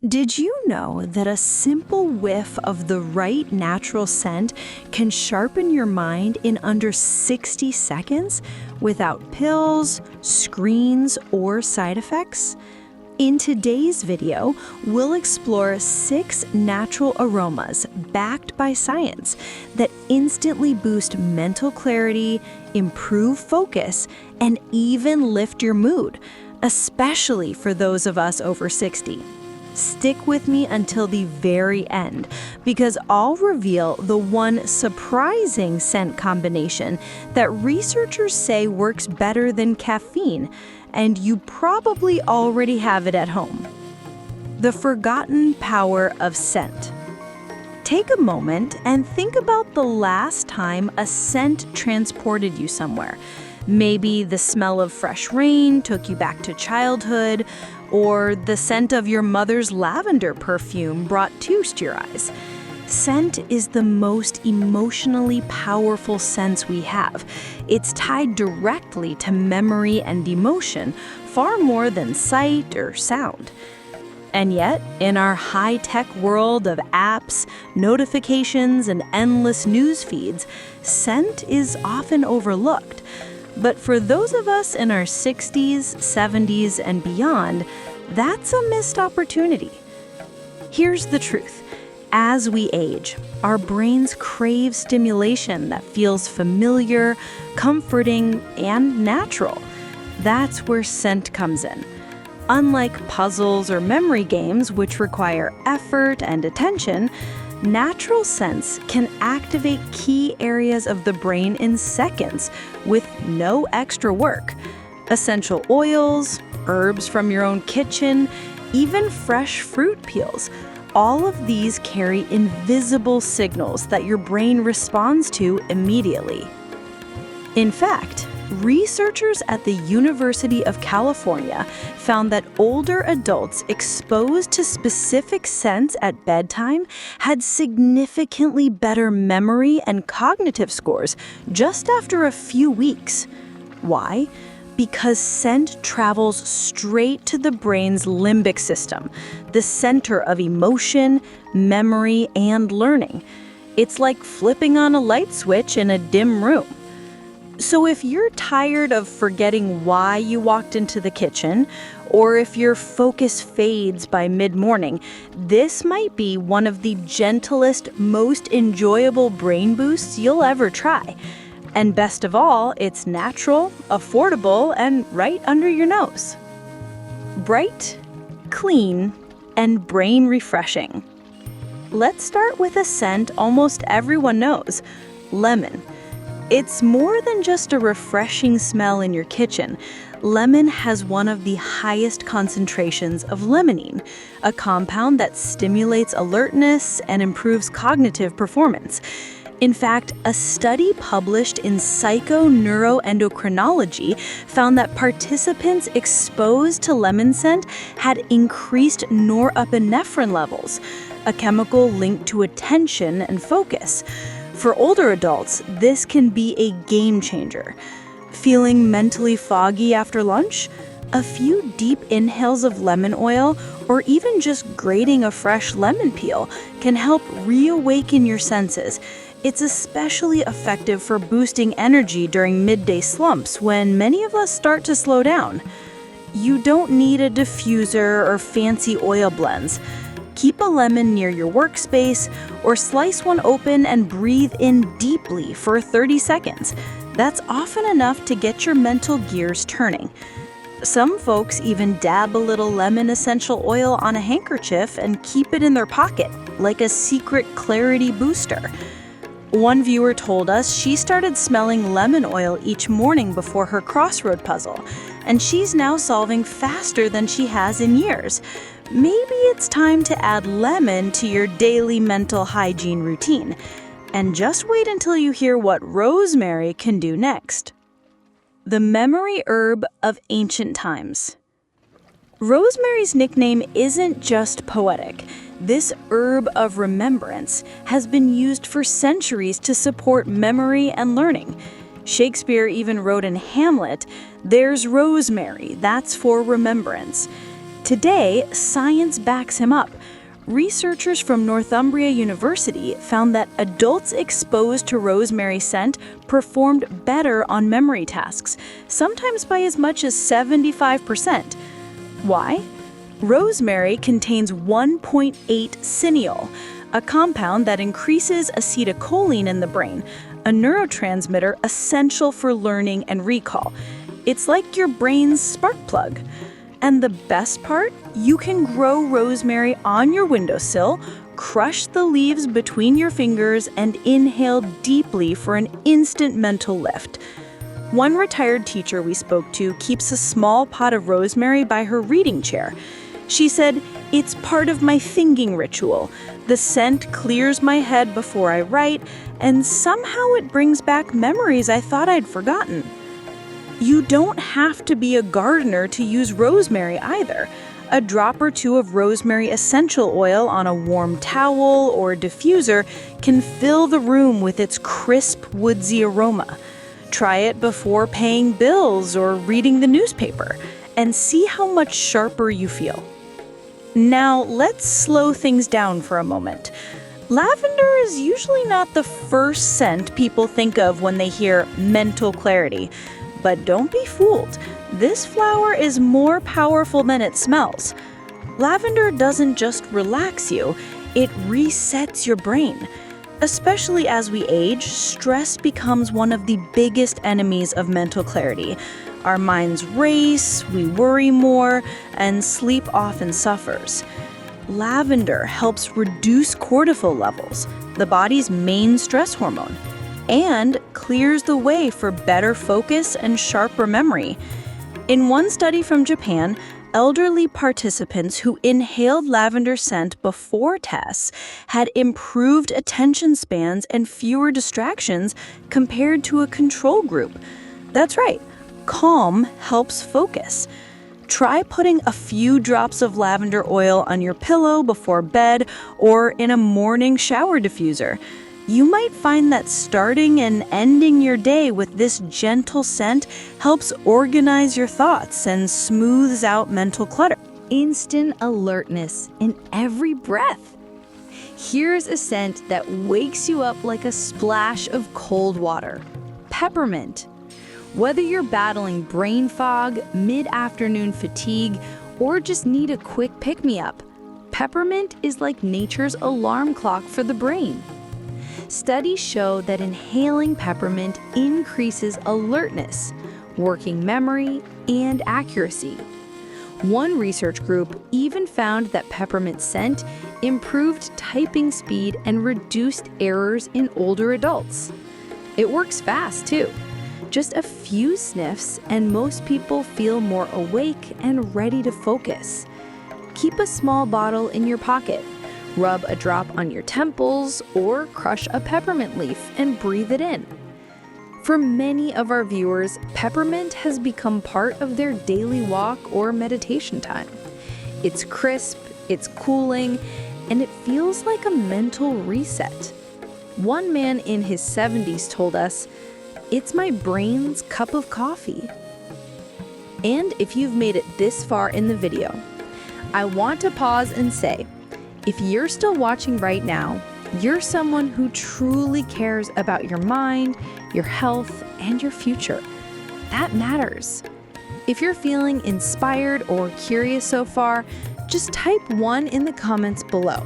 Did you know that a simple whiff of the right natural scent can sharpen your mind in under 60 seconds without pills, screens, or side effects? In today's video, we'll explore 6 natural aromas backed by science that instantly boost mental clarity, improve focus, and even lift your mood, especially for those of us over 60. Stick with me until the very end, because I'll reveal the one surprising scent combination that researchers say works better than caffeine, and you probably already have it at home. The forgotten power of scent. Take a moment and think about the last time a scent transported you somewhere. Maybe the smell of fresh rain took you back to childhood, or the scent of your mother's lavender perfume brought tears to your eyes. Scent is the most emotionally powerful sense we have. It's tied directly to memory and emotion, far more than sight or sound. And yet, in our high-tech world of apps, notifications, and endless news feeds, scent is often overlooked. But for those of us in our 60s, 70s, and beyond, that's a missed opportunity. Here's the truth. As we age, our brains crave stimulation that feels familiar, comforting, and natural. That's where scent comes in. Unlike puzzles or memory games, which require effort and attention, natural scents can activate key areas of the brain in seconds with no extra work. Essential oils, herbs from your own kitchen, even fresh fruit peels. All of these carry invisible signals that your brain responds to immediately. In fact, researchers at the University of California found that older adults exposed to specific scents at bedtime had significantly better memory and cognitive scores just after a few weeks. Why? Because scent travels straight to the brain's limbic system, the center of emotion, memory, and learning. It's like flipping on a light switch in a dim room. So if you're tired of forgetting why you walked into the kitchen, or if your focus fades by mid-morning, this might be one of the gentlest, most enjoyable brain boosts you'll ever try. And best of all, it's natural, affordable, and right under your nose. Bright, clean, and brain refreshing. Let's start with a scent almost everyone knows: lemon. It's more than just a refreshing smell in your kitchen. Lemon has one of the highest concentrations of limonene, a compound that stimulates alertness and improves cognitive performance. In fact, a study published in Psychoneuroendocrinology found that participants exposed to lemon scent had increased norepinephrine levels, a chemical linked to attention and focus. For older adults, this can be a game changer. Feeling mentally foggy after lunch? A few deep inhales of lemon oil, or even just grating a fresh lemon peel, can help reawaken your senses. It's especially effective for boosting energy during midday slumps when many of us start to slow down. You don't need a diffuser or fancy oil blends. Keep a lemon near your workspace, or slice one open and breathe in deeply for 30 seconds. That's often enough to get your mental gears turning. Some folks even dab a little lemon essential oil on a handkerchief and keep it in their pocket, like a secret clarity booster. One viewer told us she started smelling lemon oil each morning before her crossword puzzle, and she's now solving faster than she has in years. Maybe it's time to add lemon to your daily mental hygiene routine. And just wait until you hear what rosemary can do next. The memory herb of ancient times. Rosemary's nickname isn't just poetic. This herb of remembrance has been used for centuries to support memory and learning. Shakespeare even wrote in Hamlet, "There's rosemary, that's for remembrance." Today, science backs him up. Researchers from Northumbria University found that adults exposed to rosemary scent performed better on memory tasks, sometimes by as much as 75%. Why? Rosemary contains 1.8 cineol, a compound that increases acetylcholine in the brain, a neurotransmitter essential for learning and recall. It's like your brain's spark plug. And the best part? You can grow rosemary on your windowsill, crush the leaves between your fingers, and inhale deeply for an instant mental lift. One retired teacher we spoke to keeps a small pot of rosemary by her reading chair. She said, "It's part of my thinking ritual. The scent clears my head before I write, and somehow it brings back memories I thought I'd forgotten." You don't have to be a gardener to use rosemary either. A drop or two of rosemary essential oil on a warm towel or diffuser can fill the room with its crisp, woodsy aroma. Try it before paying bills or reading the newspaper, and see how much sharper you feel. Now, let's slow things down for a moment. Lavender is usually not the first scent people think of when they hear mental clarity. But don't be fooled. This flower is more powerful than it smells. Lavender doesn't just relax you, it resets your brain. Especially as we age, stress becomes one of the biggest enemies of mental clarity. Our minds race, we worry more, and sleep often suffers. Lavender helps reduce cortisol levels, the body's main stress hormone, and clears the way for better focus and sharper memory. In one study from Japan, elderly participants who inhaled lavender scent before tests had improved attention spans and fewer distractions compared to a control group. That's right, calm helps focus. Try putting a few drops of lavender oil on your pillow before bed or in a morning shower diffuser. You might find that starting and ending your day with this gentle scent helps organize your thoughts and smooths out mental clutter. Instant alertness in every breath. Here's a scent that wakes you up like a splash of cold water. Peppermint. Whether you're battling brain fog, mid-afternoon fatigue, or just need a quick pick-me-up, peppermint is like nature's alarm clock for the brain. Studies show that inhaling peppermint increases alertness, working memory, and accuracy. One research group even found that peppermint scent improved typing speed and reduced errors in older adults. It works fast, too. Just a few sniffs, and most people feel more awake and ready to focus. Keep a small bottle in your pocket. Rub a drop on your temples or crush a peppermint leaf and breathe it in. For many of our viewers, peppermint has become part of their daily walk or meditation time. It's crisp, it's cooling, and it feels like a mental reset. One man in his 70s told us, "It's my brain's cup of coffee." And if you've made it this far in the video, I want to pause and say, if you're still watching right now, you're someone who truly cares about your mind, your health, and your future. That matters. If you're feeling inspired or curious so far, just type 1 in the comments below.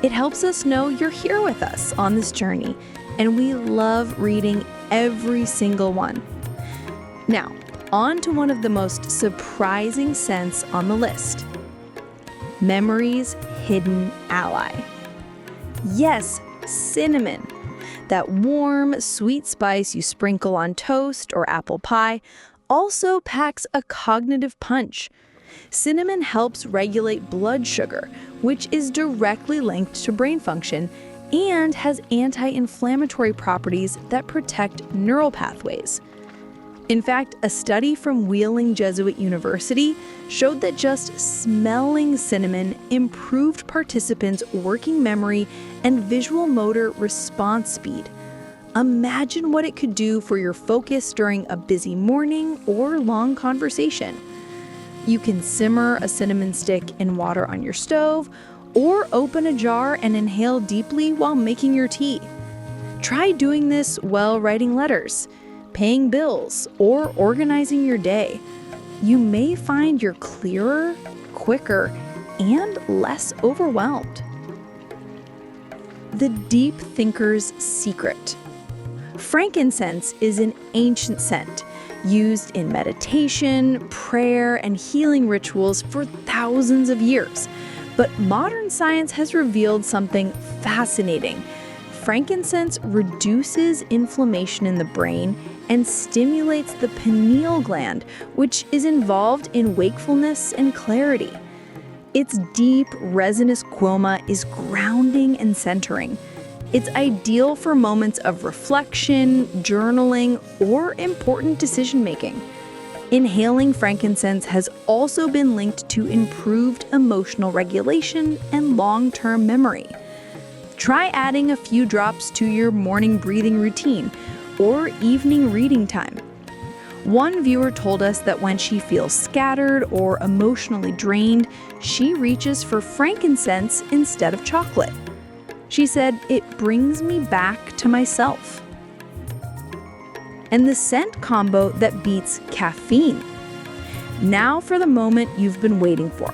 It helps us know you're here with us on this journey, and we love reading every single one. Now, on to one of the most surprising scents on the list. Memory's hidden ally. Yes, cinnamon. That warm, sweet spice you sprinkle on toast or apple pie also packs a cognitive punch. Cinnamon helps regulate blood sugar, which is directly linked to brain function, and has anti-inflammatory properties that protect neural pathways. In fact, a study from Wheeling Jesuit University showed that just smelling cinnamon improved participants' working memory and visual motor response speed. Imagine what it could do for your focus during a busy morning or long conversation. You can simmer a cinnamon stick in water on your stove, or open a jar and inhale deeply while making your tea. Try doing this while writing letters, paying bills, or organizing your day. You may find you're clearer, quicker, and less overwhelmed. The deep thinker's secret. Frankincense is an ancient scent used in meditation, prayer, and healing rituals for thousands of years. But modern science has revealed something fascinating. Frankincense reduces inflammation in the brain and stimulates the pineal gland, which is involved in wakefulness and clarity. Its deep, resinous aroma is grounding and centering. It's ideal for moments of reflection, journaling, or important decision-making. Inhaling frankincense has also been linked to improved emotional regulation and long-term memory. Try adding a few drops to your morning breathing routine or evening reading time. One viewer told us that when she feels scattered or emotionally drained, she reaches for frankincense instead of chocolate. She said, "It brings me back to myself." And the scent combo that beats caffeine. Now for the moment you've been waiting for.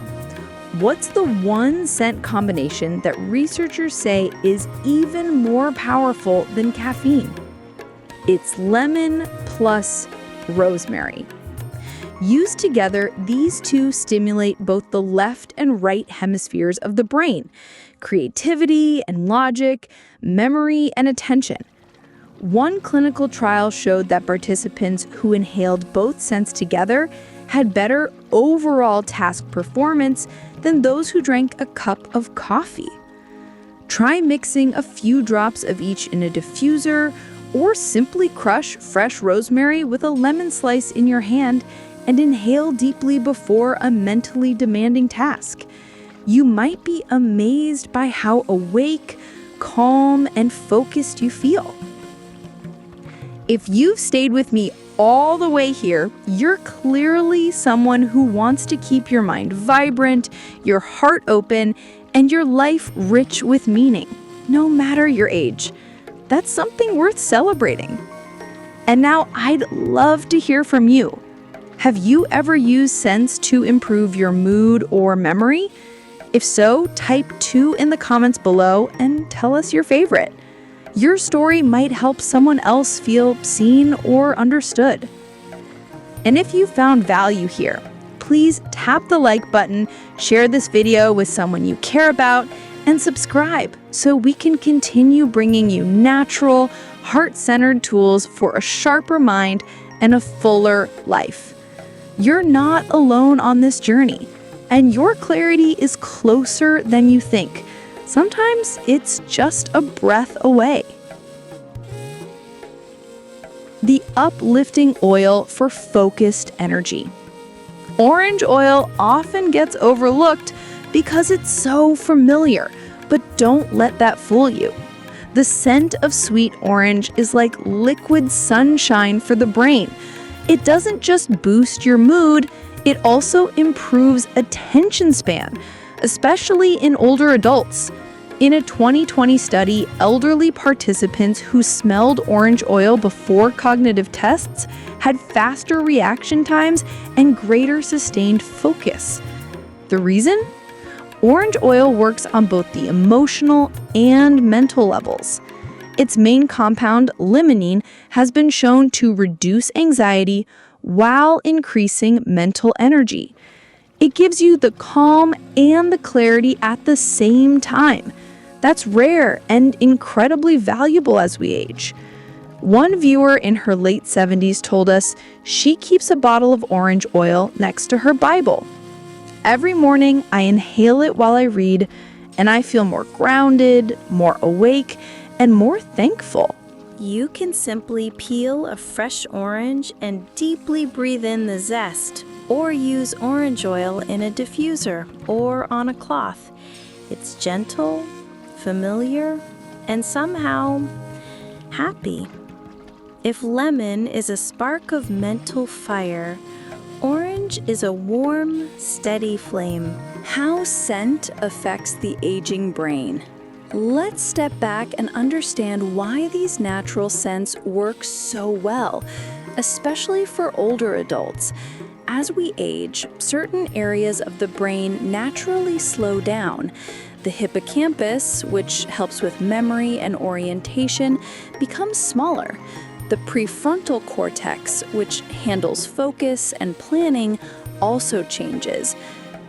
What's the one scent combination that researchers say is even more powerful than caffeine? It's lemon plus rosemary. Used together, these two stimulate both the left and right hemispheres of the brain, creativity and logic, memory and attention. One clinical trial showed that participants who inhaled both scents together had better overall task performance than those who drank a cup of coffee. Try mixing a few drops of each in a diffuser, or simply crush fresh rosemary with a lemon slice in your hand and inhale deeply before a mentally demanding task. You might be amazed by how awake, calm, and focused you feel. If you've stayed with me all the way here, you're clearly someone who wants to keep your mind vibrant, your heart open, and your life rich with meaning, no matter your age. That's something worth celebrating. And now I'd love to hear from you. Have you ever used scents to improve your mood or memory? If so, type 2 in the comments below and tell us your favorite. Your story might help someone else feel seen or understood. And if you found value here, please tap the like button, share this video with someone you care about, and subscribe so we can continue bringing you natural, heart-centered tools for a sharper mind and a fuller life. You're not alone on this journey, and your clarity is closer than you think. Sometimes it's just a breath away. The uplifting oil for focused energy. Orange oil often gets overlooked because it's so familiar, but don't let that fool you. The scent of sweet orange is like liquid sunshine for the brain. It doesn't just boost your mood, it also improves attention span, especially in older adults. In a 2020 study, elderly participants who smelled orange oil before cognitive tests had faster reaction times and greater sustained focus. The reason? Orange oil works on both the emotional and mental levels. Its main compound, limonene, has been shown to reduce anxiety while increasing mental energy. It gives you the calm and the clarity at the same time. That's rare and incredibly valuable as we age. One viewer in her late 70s told us she keeps a bottle of orange oil next to her Bible. Every morning, I inhale it while I read, and I feel more grounded, more awake, and more thankful. You can simply peel a fresh orange and deeply breathe in the zest, or use orange oil in a diffuser or on a cloth. It's gentle, familiar, and somehow happy. If lemon is a spark of mental fire, orange is a warm, steady flame. How scent affects the aging brain. Let's step back and understand why these natural scents work so well, especially for older adults. As we age, certain areas of the brain naturally slow down. The hippocampus, which helps with memory and orientation, becomes smaller. The prefrontal cortex, which handles focus and planning, also changes.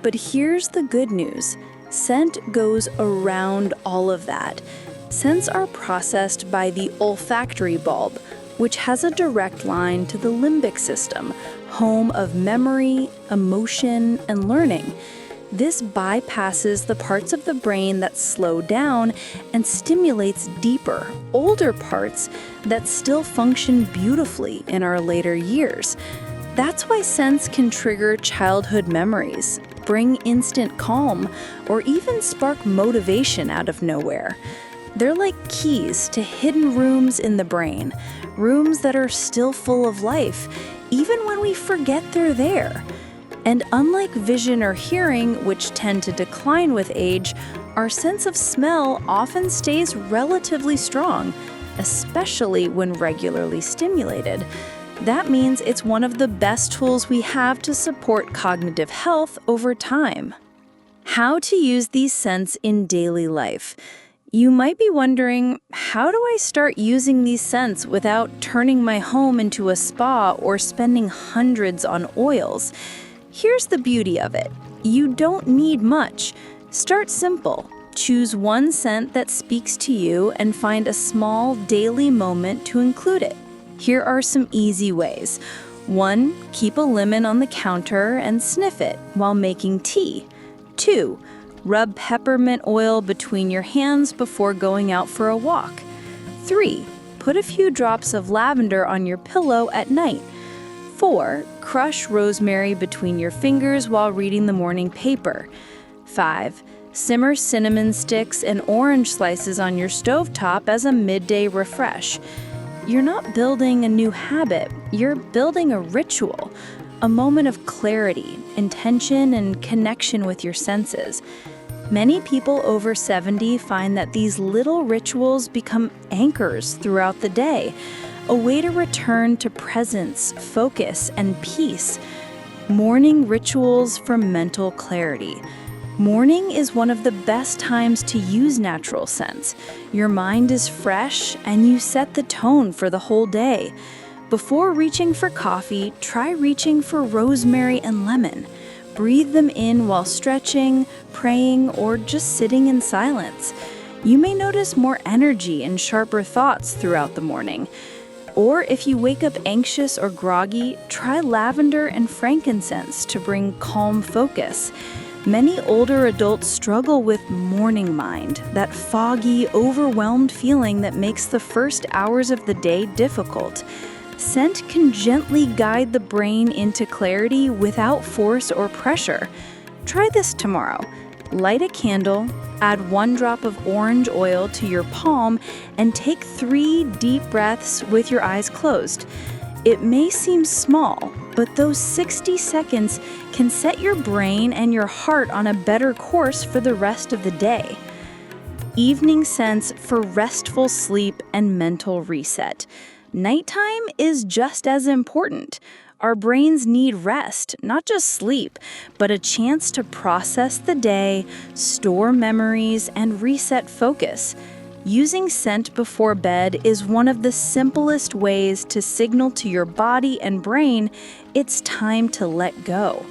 But here's the good news. Scent goes around all of that. Scents are processed by the olfactory bulb, which has a direct line to the limbic system, home of memory, emotion, and learning. This bypasses the parts of the brain that slow down and stimulates deeper, older parts that still function beautifully in our later years. That's why scents can trigger childhood memories, bring instant calm, or even spark motivation out of nowhere. They're like keys to hidden rooms in the brain, rooms that are still full of life, even when we forget they're there. And unlike vision or hearing, which tend to decline with age, our sense of smell often stays relatively strong, especially when regularly stimulated. That means it's one of the best tools we have to support cognitive health over time. How to use these scents in daily life. You might be wondering, how do I start using these scents without turning my home into a spa or spending hundreds on oils? Here's the beauty of it. You don't need much. Start simple. Choose one scent that speaks to you and find a small daily moment to include it. Here are some easy ways. 1. Keep a lemon on the counter and sniff it while making tea. 2. Rub peppermint oil between your hands before going out for a walk. 3. Put a few drops of lavender on your pillow at night. 4. Crush rosemary between your fingers while reading the morning paper. 5. Simmer cinnamon sticks and orange slices on your stovetop as a midday refresh. You're not building a new habit, you're building a ritual, a moment of clarity, intention, and connection with your senses. Many people over 70 find that these little rituals become anchors throughout the day, a way to return to presence, focus, and peace. Morning rituals for mental clarity. Morning is one of the best times to use natural scents. Your mind is fresh and you set the tone for the whole day. Before reaching for coffee, try reaching for rosemary and lemon. Breathe them in while stretching, praying, or just sitting in silence. You may notice more energy and sharper thoughts throughout the morning. Or if you wake up anxious or groggy, try lavender and frankincense to bring calm focus. Many older adults struggle with morning mind, that foggy, overwhelmed feeling that makes the first hours of the day difficult. Scent can gently guide the brain into clarity without force or pressure. Try this tomorrow. Light a candle, add 1 drop of orange oil to your palm, and take 3 deep breaths with your eyes closed. It may seem small, but those 60 seconds can set your brain and your heart on a better course for the rest of the day. Evening scents for restful sleep and mental reset. Nighttime is just as important. Our brains need rest, not just sleep, but a chance to process the day, store memories, and reset focus. Using scent before bed is one of the simplest ways to signal to your body and brain it's time to let go.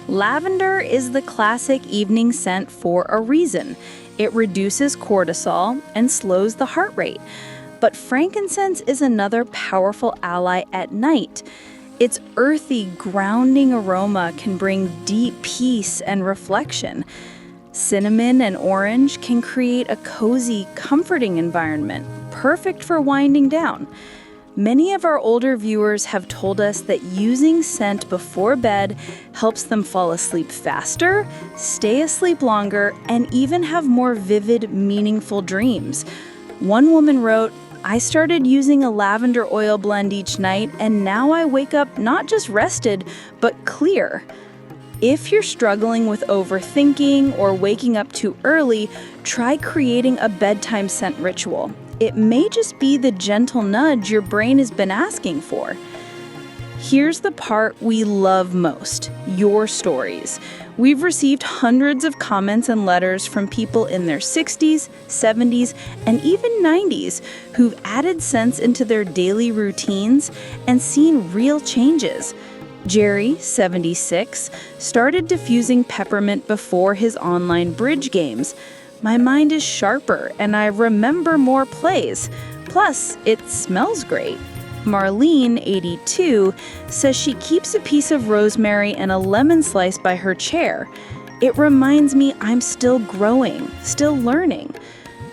Lavender is the classic evening scent for a reason. It reduces cortisol and slows the heart rate. But frankincense is another powerful ally at night. Its earthy, grounding aroma can bring deep peace and reflection. Cinnamon and orange can create a cozy, comforting environment, perfect for winding down. Many of our older viewers have told us that using scent before bed helps them fall asleep faster, stay asleep longer, and even have more vivid, meaningful dreams. One woman wrote, "I started using a lavender oil blend each night, and now I wake up not just rested, but clear." If you're struggling with overthinking or waking up too early, try creating a bedtime scent ritual. It may just be the gentle nudge your brain has been asking for. Here's the part we love most, your stories. We've received hundreds of comments and letters from people in their 60s, 70s, and even 90s who've added scents into their daily routines and seen real changes. Jerry, 76, started diffusing peppermint before his online bridge games. My mind is sharper and I remember more plays. Plus, it smells great. Marlene, 82, says she keeps a piece of rosemary and a lemon slice by her chair. It reminds me I'm still growing, still learning.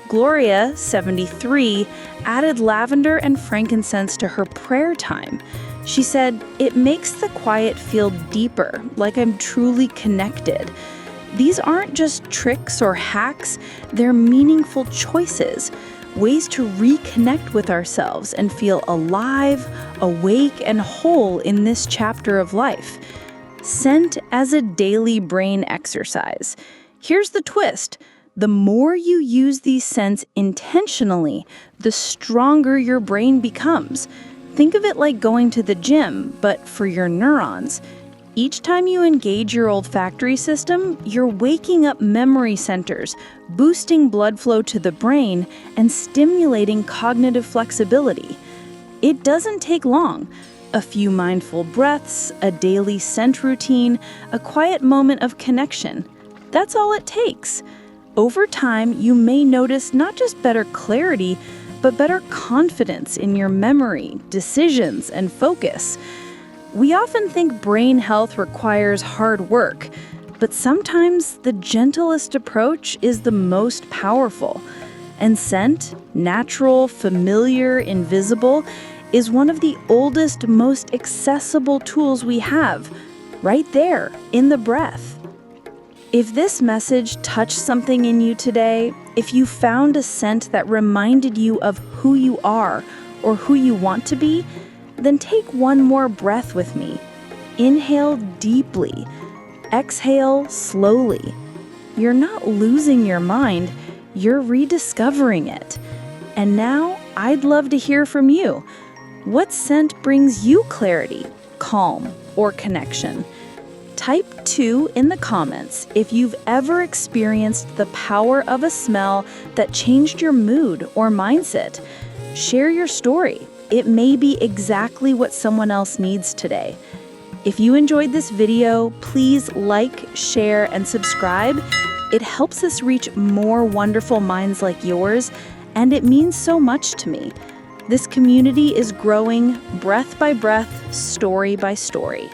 Gloria, 73, added lavender and frankincense to her prayer time. She said, "It makes the quiet feel deeper, like I'm truly connected." These aren't just tricks or hacks, they're meaningful choices, ways to reconnect with ourselves and feel alive, awake, and whole in this chapter of life. Scent as a daily brain exercise. Here's the twist. The more you use these scents intentionally, the stronger your brain becomes. Think of it like going to the gym, but for your neurons. Each time you engage your olfactory system, you're waking up memory centers, boosting blood flow to the brain, and stimulating cognitive flexibility. It doesn't take long. A few mindful breaths, a daily scent routine, a quiet moment of connection. That's all it takes. Over time, you may notice not just better clarity, but better confidence in your memory, decisions, and focus. We often think brain health requires hard work, but sometimes the gentlest approach is the most powerful. And scent, natural, familiar, invisible, is one of the oldest, most accessible tools we have, right there in the breath. If this message touched something in you today, if you found a scent that reminded you of who you are or who you want to be, then take one more breath with me. Inhale deeply. Exhale slowly. You're not losing your mind, you're rediscovering it. And now, I'd love to hear from you. What scent brings you clarity, calm, or connection? Type 2 in the comments if you've ever experienced the power of a smell that changed your mood or mindset. Share your story. It may be exactly what someone else needs today. If you enjoyed this video, please like, share, and subscribe. It helps us reach more wonderful minds like yours, and it means so much to me. This community is growing breath by breath, story by story.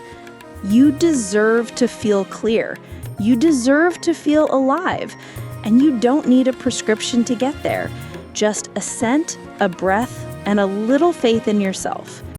You deserve to feel clear. You deserve to feel alive. And you don't need a prescription to get there. Just a scent, a breath, and a little faith in yourself.